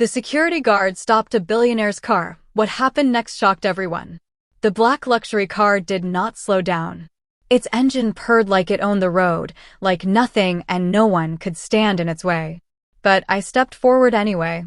The security guard stopped a billionaire's car. What happened next shocked everyone. The black luxury car did not slow down. Its engine purred like it owned the road, like nothing and no one could stand in its way. But I stepped forward anyway.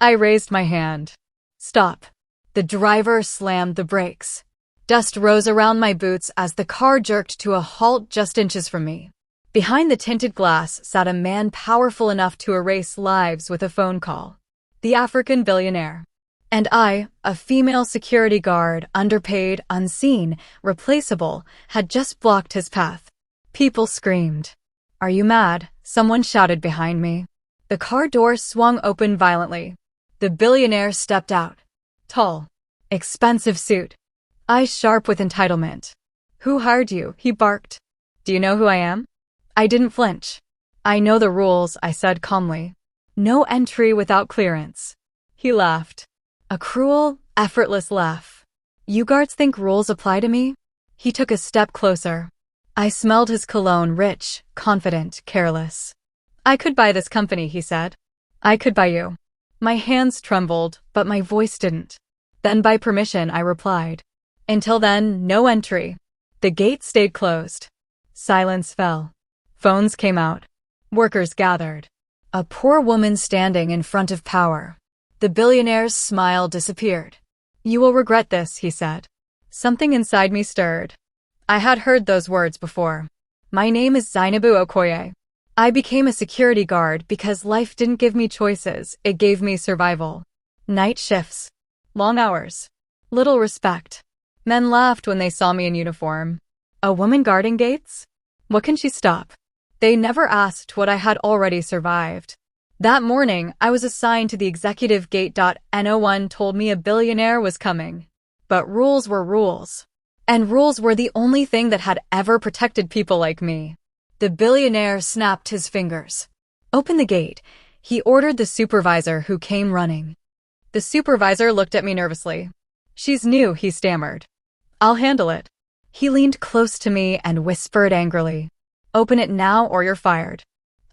I raised my hand. Stop. The driver slammed the brakes. Dust rose around my boots as the car jerked to a halt just inches from me. Behind the tinted glass sat a man powerful enough to erase lives with a phone call. The African billionaire. And I, a female security guard, underpaid, unseen, replaceable, had just blocked his path. People screamed. "Are you mad?" Someone shouted behind me. The car door swung open violently. The billionaire stepped out. Tall. Expensive suit. Eyes sharp with entitlement. "Who hired you?" he barked. "Do you know who I am?" I didn't flinch. "I know the rules," I said calmly. "No entry without clearance." He laughed. A cruel, effortless laugh. "You guards think rules apply to me?" He took a step closer. I smelled his cologne, rich, confident, careless. "I could buy this company," he said. "I could buy you." My hands trembled, but my voice didn't. "Then by permission," I replied. "Until then, no entry." The gate stayed closed. Silence fell. Phones came out. Workers gathered. A poor woman standing in front of power. The billionaire's smile disappeared. "You will regret this," he said. Something inside me stirred. I had heard those words before. "My name is Zainabu Okoye. I became a security guard because life didn't give me choices, it gave me survival. Night shifts. Long hours. Little respect. Men laughed when they saw me in uniform. A woman guarding gates? What can she stop?" They never asked what I had already survived. That morning, I was assigned to the executive gate. No one told me a billionaire was coming. But rules were rules. And rules were the only thing that had ever protected people like me. The billionaire snapped his fingers. "Open the gate," he ordered the supervisor who came running. The supervisor looked at me nervously. "She's new," he stammered. "I'll handle it." He leaned close to me and whispered angrily, "Open it now or you're fired."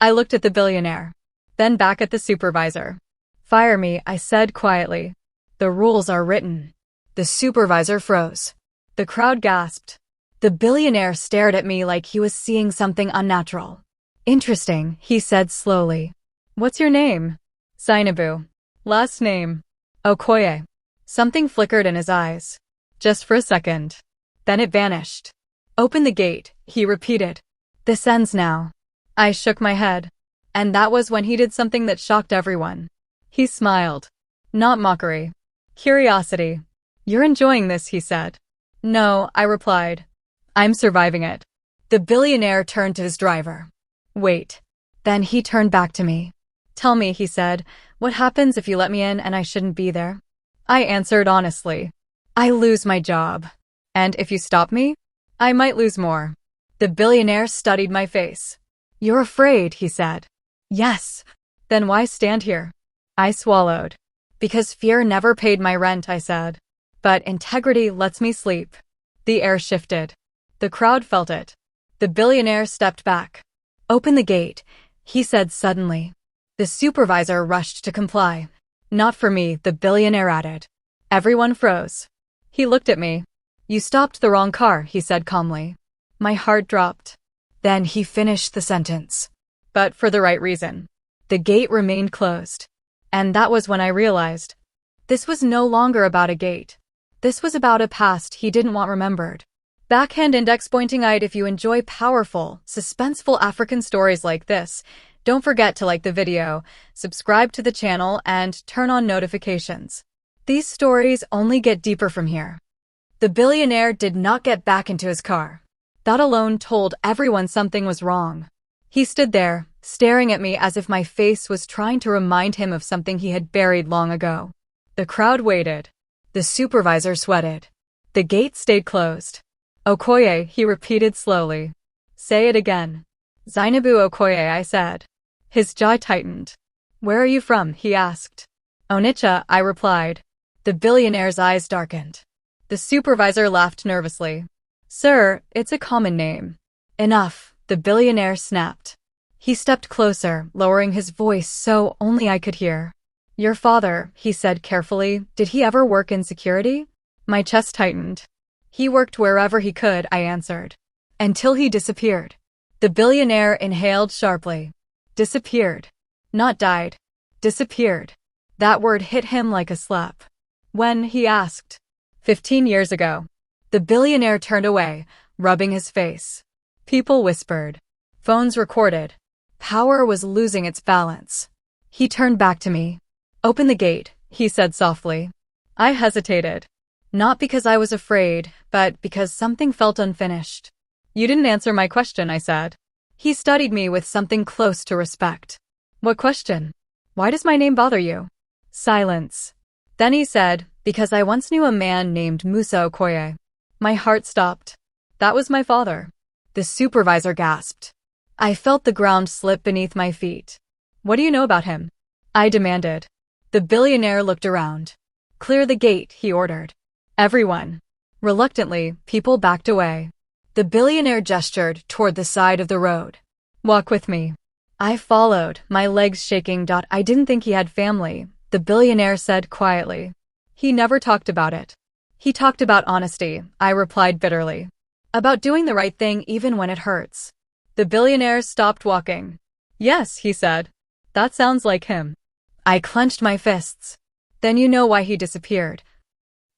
I looked at the billionaire. Then back at the supervisor. "Fire me," I said quietly. "The rules are written." The supervisor froze. The crowd gasped. The billionaire stared at me like he was seeing something unnatural. "Interesting," he said slowly. "What's your name?" "Zainabu." "Last name?" "Okoye." Something flickered in his eyes. Just for a second. Then it vanished. "Open the gate," he repeated. "This ends now." I shook my head. And that was when he did something that shocked everyone. He smiled. Not mockery. Curiosity. "You're enjoying this," he said. "No," I replied. "I'm surviving it." The billionaire turned to his driver. "Wait." Then he turned back to me. "Tell me," he said, "what happens if you let me in and I shouldn't be there?" I answered honestly. "I lose my job. And if you stop me, I might lose more." The billionaire studied my face. "You're afraid," he said. "Yes." "Then why stand here?" I swallowed. "Because fear never paid my rent," I said. "But integrity lets me sleep." The air shifted. The crowd felt it. The billionaire stepped back. "Open the gate," he said suddenly. The supervisor rushed to comply. "Not for me," the billionaire added. Everyone froze. He looked at me. "You stopped the wrong car," he said calmly. My heart dropped. Then he finished the sentence. "But for the right reason." The gate remained closed. And that was when I realized. This was no longer about a gate. This was about a past he didn't want remembered. Backhand index pointing eyed. If you enjoy powerful, suspenseful African stories like this, don't forget to like the video, subscribe to the channel, and turn on notifications. These stories only get deeper from here. The billionaire did not get back into his car. That alone told everyone something was wrong. He stood there, staring at me as if my face was trying to remind him of something he had buried long ago. The crowd waited. The supervisor sweated. The gate stayed closed. "Okoye," he repeated slowly. "Say it again." "Zainabu Okoye," I said. His jaw tightened. "Where are you from?" he asked. "Onitsha," I replied. The billionaire's eyes darkened. The supervisor laughed nervously. "Sir, it's a common name." "Enough," the billionaire snapped. He stepped closer, lowering his voice so only I could hear. Your father, he said carefully, did he ever work in security? My chest tightened. He worked wherever he could, I answered. Until he disappeared. The billionaire inhaled sharply. Disappeared. Not died. Disappeared. That word hit him like a slap. When, he asked. 15 years ago. The billionaire turned away, rubbing his face. People whispered. Phones recorded. Power was losing its balance. He turned back to me. Open the gate, he said softly. I hesitated. Not because I was afraid, but because something felt unfinished. You didn't answer my question, I said. He studied me with something close to respect. What question? Why does my name bother you? Silence. Then he said, because I once knew a man named Musa Okoye. My heart stopped. That was my father. The supervisor gasped. I felt the ground slip beneath my feet. What do you know about him? I demanded. The billionaire looked around. Clear the gate, he ordered. Everyone. Reluctantly, people backed away. The billionaire gestured toward the side of the road. Walk with me. I followed, my legs shaking. I didn't think he had family, the billionaire said quietly. He never talked about it. He talked about honesty, I replied bitterly. About doing the right thing even when it hurts. The billionaire stopped walking. Yes, he said. That sounds like him. I clenched my fists. Then you know why he disappeared.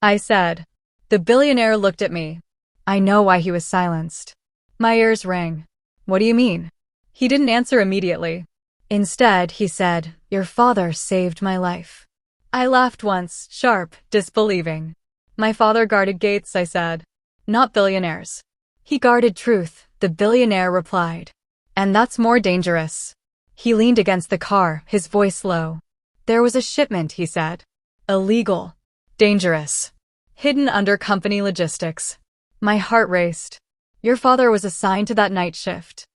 I said. The billionaire looked at me. I know why he was silenced. My ears rang. What do you mean? He didn't answer immediately. Instead, he said, your father saved my life. I laughed once, sharp, disbelieving. My father guarded gates, I said. Not billionaires. He guarded truth, the billionaire replied. And that's more dangerous. He leaned against the car, his voice low. There was a shipment, he said. Illegal. Dangerous. Hidden under company logistics. My heart raced. Your father was assigned to that night shift.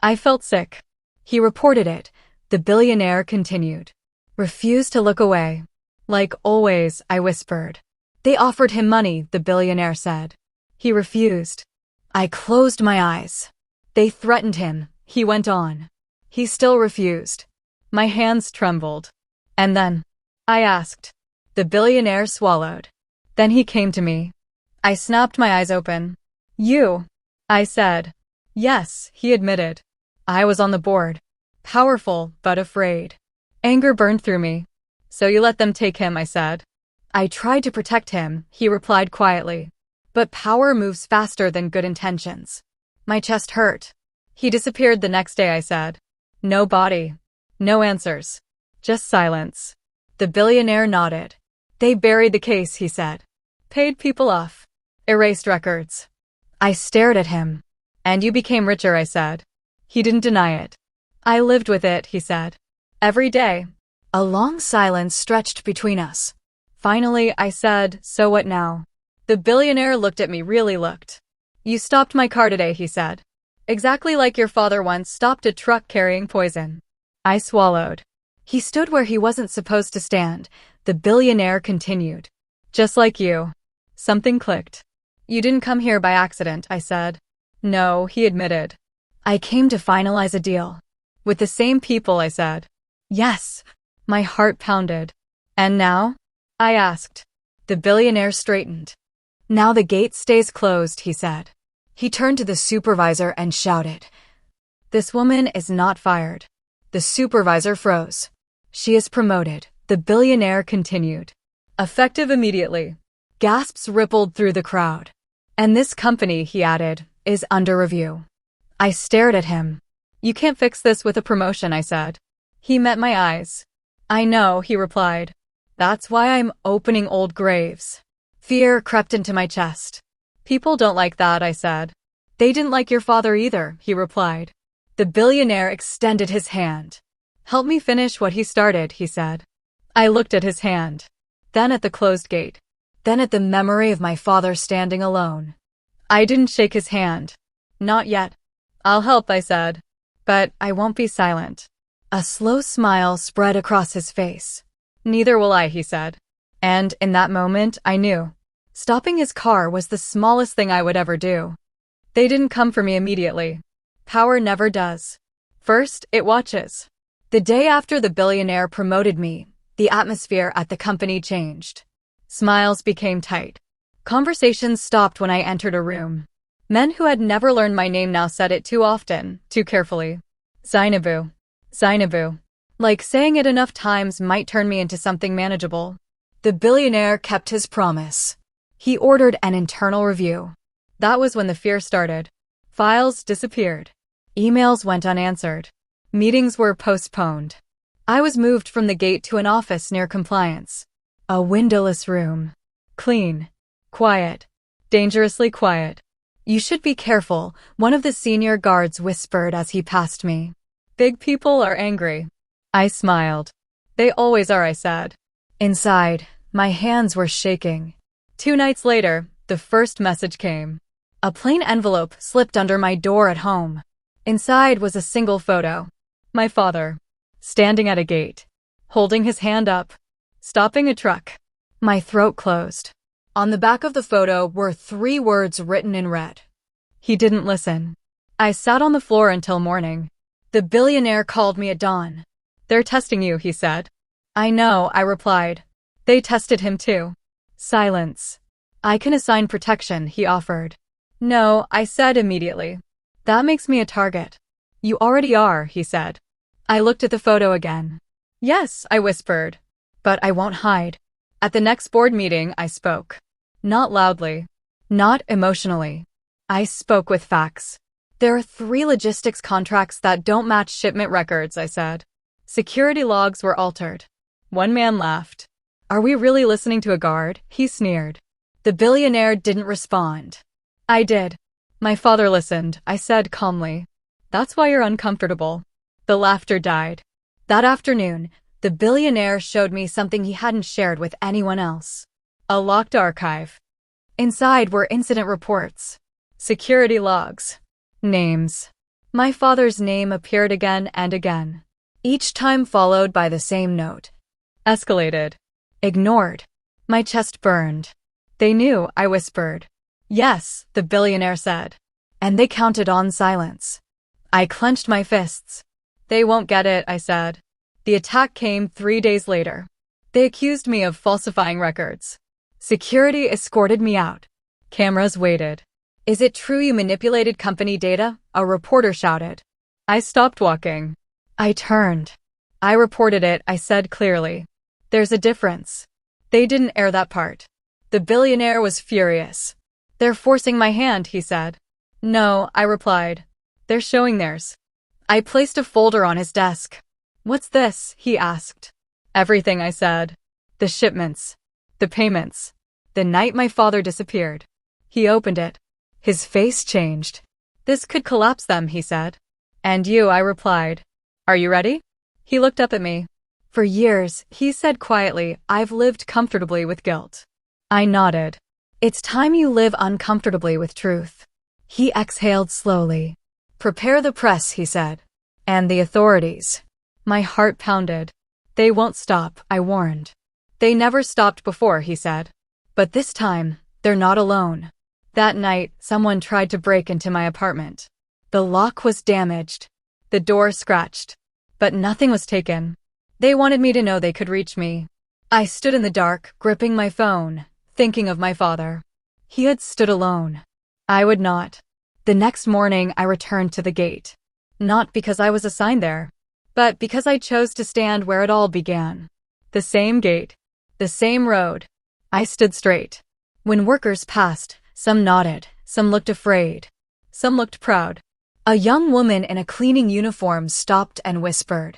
I felt sick. He reported it, the billionaire continued. Refused to look away. Like always, I whispered. They offered him money, the billionaire said. He refused. I closed my eyes. They threatened him, he went on. He still refused. My hands trembled. And then? I asked. The billionaire swallowed. Then he came to me. I snapped my eyes open. You? I said. Yes, he admitted. I was on the board. Powerful, but afraid. Anger burned through me. So you let them take him, I said. I tried to protect him, he replied quietly. But power moves faster than good intentions. My chest hurt. He disappeared the next day, I said. No body. No answers. Just silence. The billionaire nodded. They buried the case, he said. Paid people off. Erased records. I stared at him. And you became richer, I said. He didn't deny it. I lived with it, he said. Every day. A long silence stretched between us. Finally, I said, so what now? The billionaire looked at me, really looked. You stopped my car today, he said. Exactly like your father once stopped a truck carrying poison. I swallowed. He stood where he wasn't supposed to stand. The billionaire continued. Just like you. Something clicked. You didn't come here by accident, I said. No, he admitted. I came to finalize a deal. With the same people, I said. Yes. My heart pounded. And now? I asked. The billionaire straightened. Now the gate stays closed, he said. He turned to the supervisor and shouted. This woman is not fired. The supervisor froze. She is promoted, the billionaire continued. Effective immediately. Gasps rippled through the crowd. And this company, he added, is under review. I stared at him. You can't fix this with a promotion, I said. He met my eyes. I know, he replied. That's why I'm opening old graves. Fear crept into my chest. People don't like that, I said. They didn't like your father either, he replied. The billionaire extended his hand. Help me finish what he started, he said. I looked at his hand. Then at the closed gate. Then at the memory of my father standing alone. I didn't shake his hand. Not yet. I'll help, I said. But I won't be silent. A slow smile spread across his face. Neither will I, he said. And in that moment, I knew. Stopping his car was the smallest thing I would ever do. They didn't come for me immediately. Power never does. First, it watches. The day after the billionaire promoted me, The atmosphere at the company changed. Smiles became tight. Conversations stopped when I entered a room. Men who had never learned my name now said it too often, too carefully. Zainabu. Zainabu. Like saying it enough times might turn me into something manageable. The billionaire kept his promise. He ordered an internal review. That was when the fear started. Files disappeared. Emails went unanswered. Meetings were postponed. I was moved from the gate to an office near compliance. A windowless room. Clean. Quiet. Dangerously quiet. You should be careful, one of the senior guards whispered as he passed me. Big people are angry. I smiled. They always are, I said. Inside, my hands were shaking. 2 nights later, the first message came. A plain envelope slipped under my door at home. Inside was a single photo. My father, standing at a gate, holding his hand up, stopping a truck. My throat closed. On the back of the photo were 3 words written in red. He didn't listen. I sat on the floor until morning. The billionaire called me at dawn. They're testing you, he said. I know, I replied. They tested him too. Silence. I can assign protection, he offered. No, I said immediately. That makes me a target. You already are, he said. I looked at the photo again. Yes, I whispered. But I won't hide. At the next board meeting, I spoke. Not loudly. Not emotionally. I spoke with facts. There are 3 logistics contracts that don't match shipment records, I said. Security logs were altered. One man laughed. Are we really listening to a guard? He sneered. The billionaire didn't respond. I did. My father listened, I said calmly. That's why you're uncomfortable. The laughter died. That afternoon, the billionaire showed me something he hadn't shared with anyone else. A locked archive. Inside were incident reports, security logs, names. My father's name appeared again and again, each time followed by the same note. Escalated. Ignored. My chest burned. They knew, I whispered. Yes, the billionaire said. And they counted on silence. I clenched my fists. They won't get it, I said. The attack came 3 days later. They accused me of falsifying records. Security escorted me out. Cameras waited. Is it true you manipulated company data? A reporter shouted. I stopped walking. I turned. I reported it, I said clearly. There's a difference. They didn't air that part. The billionaire was furious. They're forcing my hand, he said. No, I replied. They're showing theirs. I placed a folder on his desk. What's this? He asked. Everything, I said. The shipments. The payments. The night my father disappeared. He opened it. His face changed. This could collapse them, he said. And you, I replied. Are you ready? He looked up at me. For years, he said quietly, I've lived comfortably with guilt. I nodded. It's time you live uncomfortably with truth. He exhaled slowly. Prepare the press, he said. And the authorities. My heart pounded. They won't stop, I warned. They never stopped before, he said. But this time, they're not alone. That night, someone tried to break into my apartment. The lock was damaged. The door scratched. But nothing was taken. They wanted me to know they could reach me. I stood in the dark, gripping my phone, thinking of my father. He had stood alone. I would not. The next morning, I returned to the gate. Not because I was assigned there, but because I chose to stand where it all began. The same gate. The same road. I stood straight. When workers passed, some nodded, some looked afraid, some looked proud. A young woman in a cleaning uniform stopped and whispered,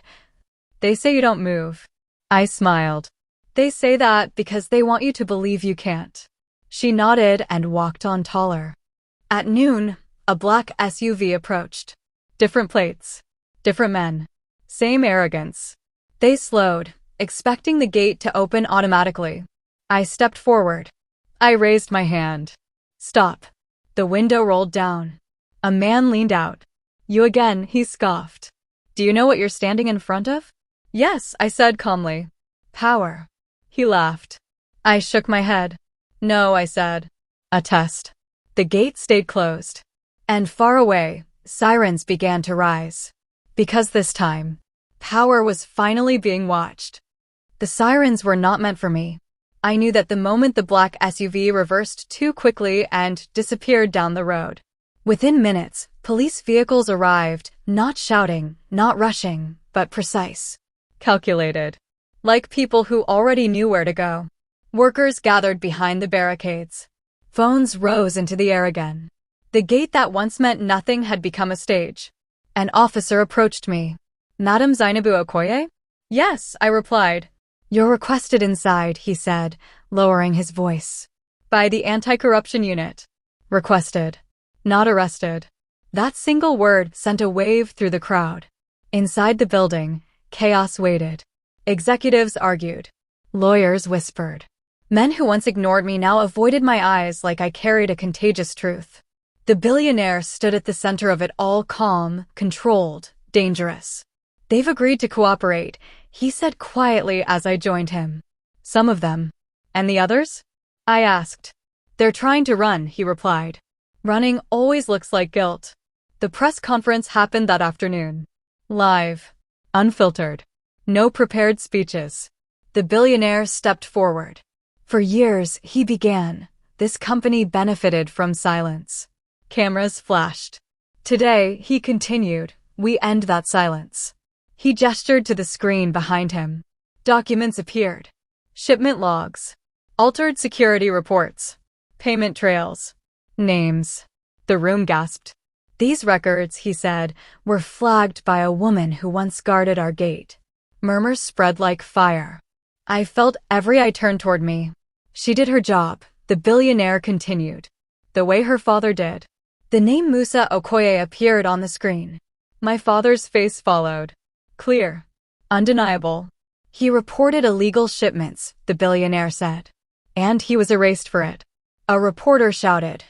They say you don't move. I smiled. They say that because they want you to believe you can't. She nodded and walked on taller. At noon, a black SUV approached. Different plates. Different men. Same arrogance. They slowed, expecting the gate to open automatically. I stepped forward. I raised my hand. Stop. The window rolled down. A man leaned out. You again, he scoffed. Do you know what you're standing in front of? Yes, I said calmly. Power. He laughed. I shook my head. No, I said. A test. The gate stayed closed. And far away, sirens began to rise. Because this time, power was finally being watched. The sirens were not meant for me. I knew that the moment the black SUV reversed too quickly and disappeared down the road. Within minutes, police vehicles arrived, not shouting, not rushing, but precise. Calculated. Like people who already knew where to go. Workers gathered behind the barricades. Phones rose into the air again. The gate that once meant nothing had become a stage. An officer approached me. Madam Zainabu Okoye? Yes, I replied. You're requested inside, he said, lowering his voice. By the anti-corruption unit. Requested. Not arrested. That single word sent a wave through the crowd. Inside the building, chaos waited. Executives argued. Lawyers whispered. Men who once ignored me now avoided my eyes like I carried a contagious truth. The billionaire stood at the center of it all, calm, controlled, dangerous. They've agreed to cooperate, he said quietly as I joined him. Some of them. And the others? I asked. They're trying to run, he replied. Running always looks like guilt. The press conference happened that afternoon. Live. Unfiltered. No prepared speeches. The billionaire stepped forward. For years, he began. This company benefited from silence. Cameras flashed. Today, he continued. We end that silence. He gestured to the screen behind him. Documents appeared. Shipment logs. Altered security reports. Payment trails. Names. The room gasped. These records, he said, were flagged by a woman who once guarded our gate. Murmurs spread like fire. I felt every eye turn toward me. She did her job, the billionaire continued. The way her father did. The name Musa Okoye appeared on the screen. My father's face followed. Clear. Undeniable. He reported illegal shipments, the billionaire said. And he was erased for it. A reporter shouted.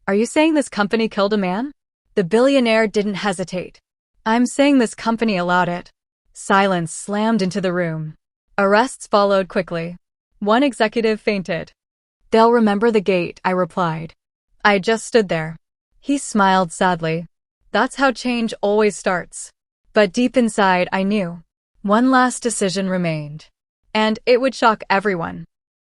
Are you saying this company killed a man? The billionaire didn't hesitate. I'm saying this company allowed it. Silence slammed into the room. Arrests followed quickly. One executive fainted. They'll remember the gate, I replied. I just stood there. He smiled sadly. That's how change always starts. But deep inside, I knew. One last decision remained. And it would shock everyone.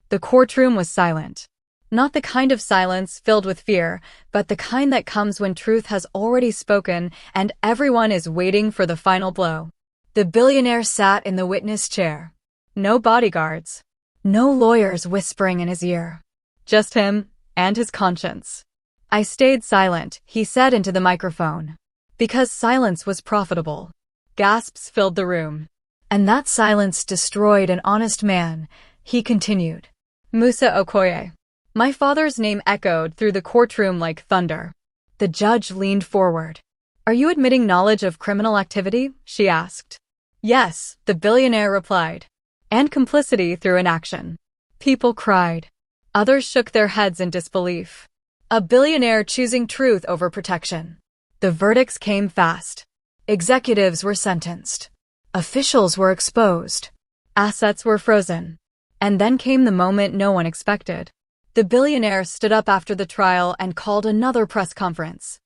The courtroom was silent. Not the kind of silence filled with fear, but the kind that comes when truth has already spoken and everyone is waiting for the final blow. The billionaire sat in the witness chair. No bodyguards. No lawyers whispering in his ear. Just him and his conscience. I stayed silent, he said into the microphone. Because silence was profitable. Gasps filled the room. And that silence destroyed an honest man, he continued. Musa Okoye. My father's name echoed through the courtroom like thunder. The judge leaned forward. Are you admitting knowledge of criminal activity? She asked. Yes, the billionaire replied. And complicity through inaction. People cried. Others shook their heads in disbelief. A billionaire choosing truth over protection. The verdicts came fast. Executives were sentenced. Officials were exposed. Assets were frozen. And then came the moment no one expected. The billionaire stood up after the trial and called another press conference.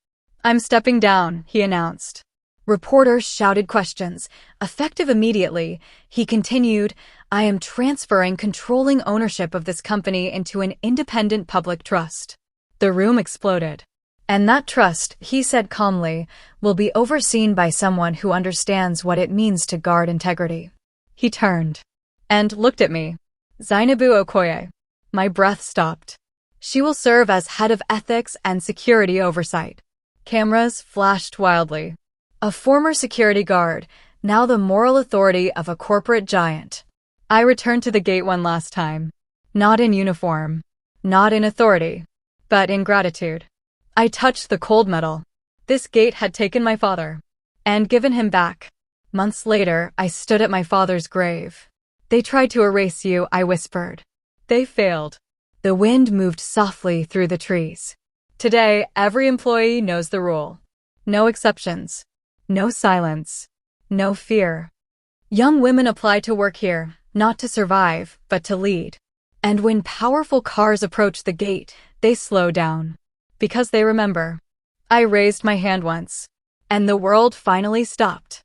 I'm stepping down, he announced. Reporters shouted questions. Effective immediately, he continued, I am transferring controlling ownership of this company into an independent public trust. The room exploded. And that trust, he said calmly, will be overseen by someone who understands what it means to guard integrity. He turned and looked at me. Zainabu Okoye. My breath stopped. She will serve as head of ethics and security oversight. Cameras flashed wildly. A former security guard, now the moral authority of a corporate giant. I returned to the gate one last time. Not in uniform. Not in authority. But in gratitude. I touched the cold metal. This gate had taken my father. And given him back. Months later, I stood at my father's grave. They tried to erase you, I whispered. They failed. The wind moved softly through the trees. Today, every employee knows the rule. No exceptions. No silence. No fear. Young women apply to work here, not to survive, but to lead. And when powerful cars approach the gate, they slow down. Because they remember. I raised my hand once. And the world finally stopped.